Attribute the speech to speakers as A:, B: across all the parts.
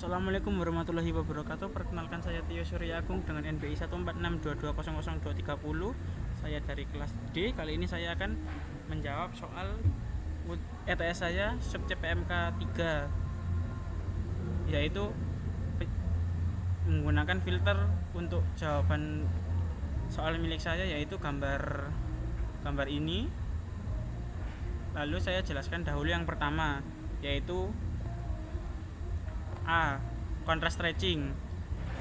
A: Assalamualaikum warahmatullahi wabarakatuh. Perkenalkan, saya Tio Surya Agung dengan NBI 14622000230. Saya dari kelas D. Kali ini saya akan menjawab soal ETS saya subjek PMK 3, yaitu menggunakan filter untuk jawaban soal milik saya, yaitu gambar ini. Lalu saya jelaskan dahulu yang pertama, yaitu A. Contrast stretching.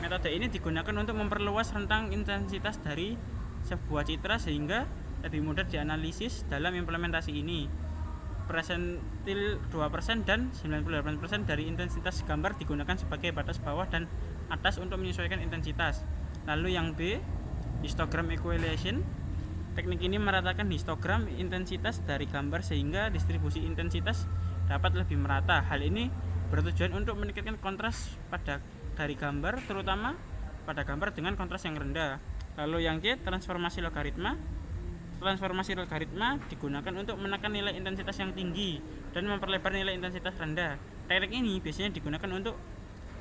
A: Metode ini digunakan untuk memperluas rentang intensitas dari sebuah citra sehingga lebih mudah dianalisis dalam implementasi ini. Persentil 2% dan 98% dari intensitas gambar digunakan sebagai batas bawah dan atas untuk menyesuaikan intensitas. Lalu yang B, histogram equalization. Teknik ini meratakan histogram intensitas dari gambar sehingga distribusi intensitas dapat lebih merata. Hal ini bertujuan untuk meningkatkan kontras dari gambar, terutama pada gambar dengan kontras yang rendah. Lalu yang C, transformasi logaritma. Transformasi logaritma digunakan untuk menekan nilai intensitas yang tinggi dan memperlebar nilai intensitas rendah. Teknik ini biasanya digunakan untuk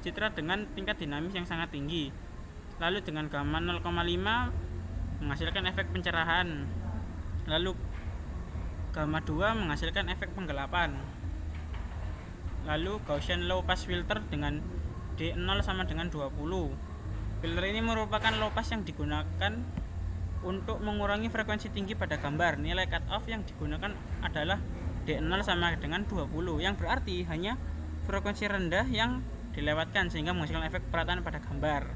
A: citra dengan tingkat dinamis yang sangat tinggi. Lalu dengan gamma 0,5 menghasilkan efek pencerahan. Lalu gamma 2 menghasilkan efek penggelapan. Lalu Gaussian low pass filter dengan D0 sama dengan 20. Filter ini merupakan low pass yang digunakan untuk mengurangi frekuensi tinggi pada gambar. Nilai cutoff yang digunakan adalah D0 sama dengan 20, yang berarti hanya frekuensi rendah yang dilewatkan sehingga menghasilkan efek perataan pada gambar.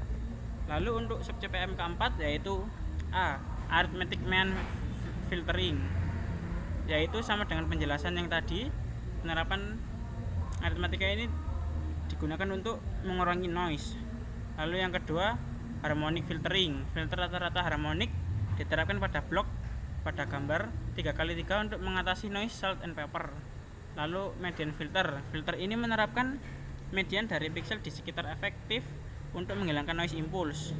A: Lalu untuk subjek PMK 4, yaitu A. Arithmetic mean filtering, yaitu sama dengan penjelasan yang tadi. Penerapan aritmatika ini digunakan untuk mengurangi noise. Lalu yang kedua, harmonic filtering. Filter rata-rata harmonik diterapkan pada blok pada gambar 3x3 untuk mengatasi noise, salt and paper. Lalu median filter. Filter ini menerapkan median dari pixel di sekitar efektif untuk menghilangkan noise impulse.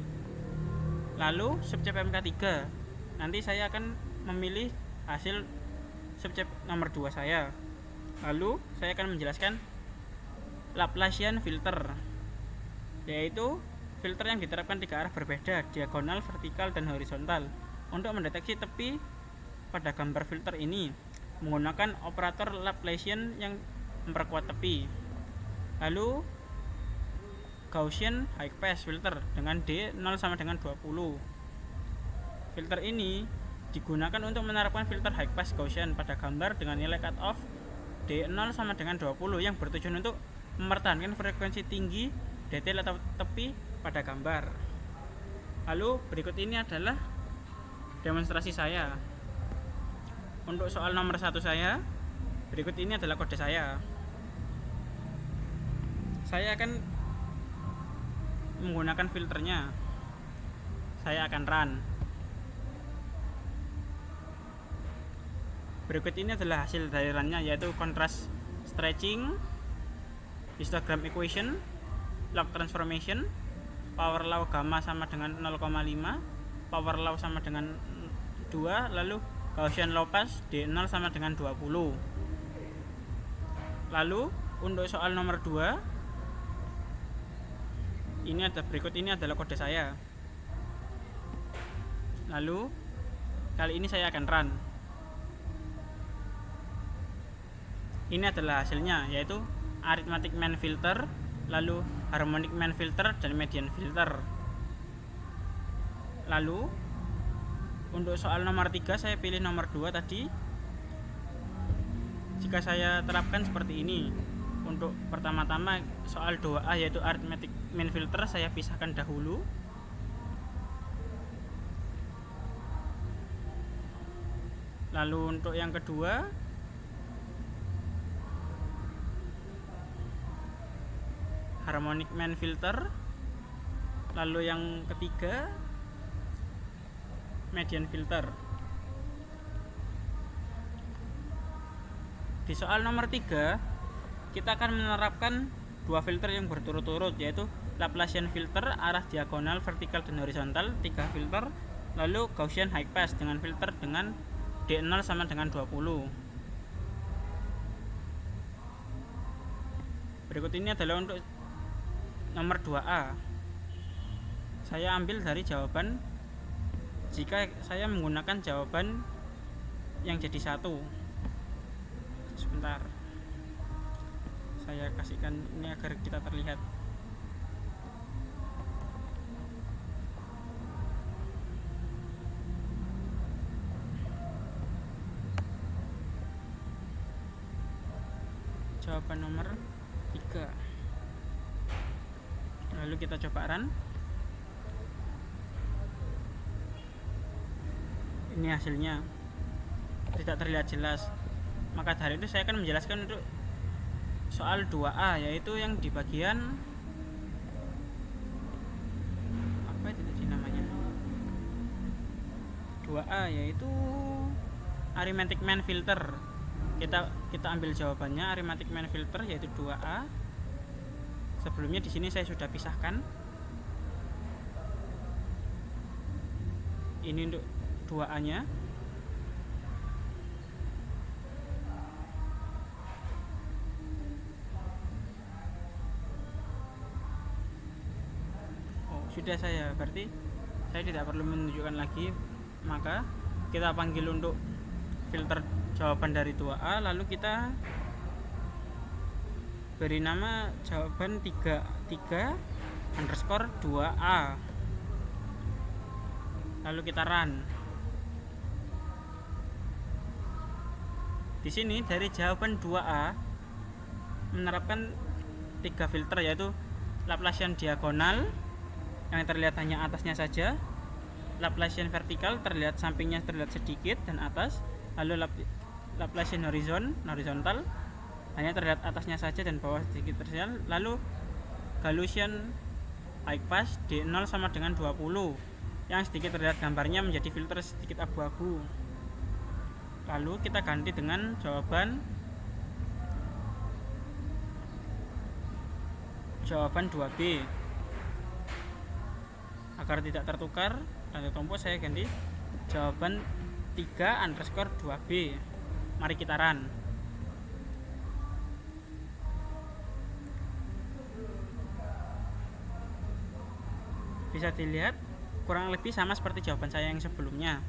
A: Lalu subjek PMK 3. Nanti saya akan memilih hasil subjek nomor 2 saya. Lalu saya akan menjelaskan Laplacian filter, yaitu filter yang diterapkan tiga arah berbeda, diagonal, vertikal, dan horizontal, untuk mendeteksi tepi pada gambar. Filter ini menggunakan operator Laplacian yang memperkuat tepi. Lalu Gaussian high pass filter dengan D 0 sama dengan 20. Filter ini digunakan untuk menerapkan filter high pass Gaussian pada gambar dengan nilai cutoff D0 sama dengan 20, yang bertujuan untuk mempertahankan frekuensi tinggi detail atau tepi pada gambar. Lalu berikut ini adalah demonstrasi saya. Untuk soal nomor 1 saya, berikut ini adalah kode saya. Saya akan menggunakan filternya. Saya akan run. Berikut ini adalah hasil dari runnya, yaitu contrast stretching, histogram equation, log transformation, power law gamma sama dengan 0,5, power law sama dengan 2, lalu Gaussian low pass D0 sama dengan 20. Lalu untuk soal nomor 2, berikut ini adalah kode saya. Lalu kali ini saya akan run. Ini adalah hasilnya, yaitu arithmetic mean filter, lalu harmonic mean filter, dan median filter. Lalu untuk soal nomor 3 saya pilih nomor 2 tadi. Jika saya terapkan seperti ini, untuk pertama-tama soal 2A, yaitu arithmetic mean filter, saya pisahkan dahulu. Lalu untuk yang kedua, harmonic mean filter. Lalu yang ketiga, median filter. Di soal nomor 3 kita akan menerapkan dua filter yang berturut-turut, yaitu Laplacian filter arah diagonal, vertikal, dan horizontal 3 filter. Lalu Gaussian high pass dengan filter dengan D0 sama dengan 20. Berikut ini adalah untuk nomor 2A. Saya ambil dari jawaban jika saya menggunakan jawaban yang jadi 1. Sebentar, saya kasihkan ini agar kita terlihat. Jawaban nomor 3. Lalu kita coba run. Ini hasilnya tidak terlihat jelas. Maka dari itu saya akan menjelaskan untuk soal 2A, yaitu yang di bagian apa itu tadi namanya, 2A, yaitu arithmetic mean filter. Kita ambil jawabannya arithmetic mean filter, yaitu 2A. Sebelumnya di sini saya sudah pisahkan. Ini untuk 2A-nya. Sudah berarti saya tidak perlu menunjukkan lagi. Maka kita panggil untuk filter jawaban dari 2A, lalu kita beri nama jawaban 3_2A. Lalu kita run. Di sini dari jawaban 2A menerapkan 3 filter, yaitu Laplacian diagonal yang terlihat hanya atasnya saja, Laplacian vertikal terlihat sampingnya terlihat sedikit dan atas, lalu Laplacian horizontal hanya terlihat atasnya saja dan bawah sedikit terlihat, lalu Gaussian high pass D0 sama dengan 20 yang sedikit terlihat gambarnya menjadi filter sedikit abu-abu. Lalu kita ganti dengan jawaban 2B. Agar tidak tertukar dan tertumpuk, saya ganti jawaban 3_2B. Mari kita run. Bisa dilihat kurang lebih sama seperti jawaban saya yang sebelumnya.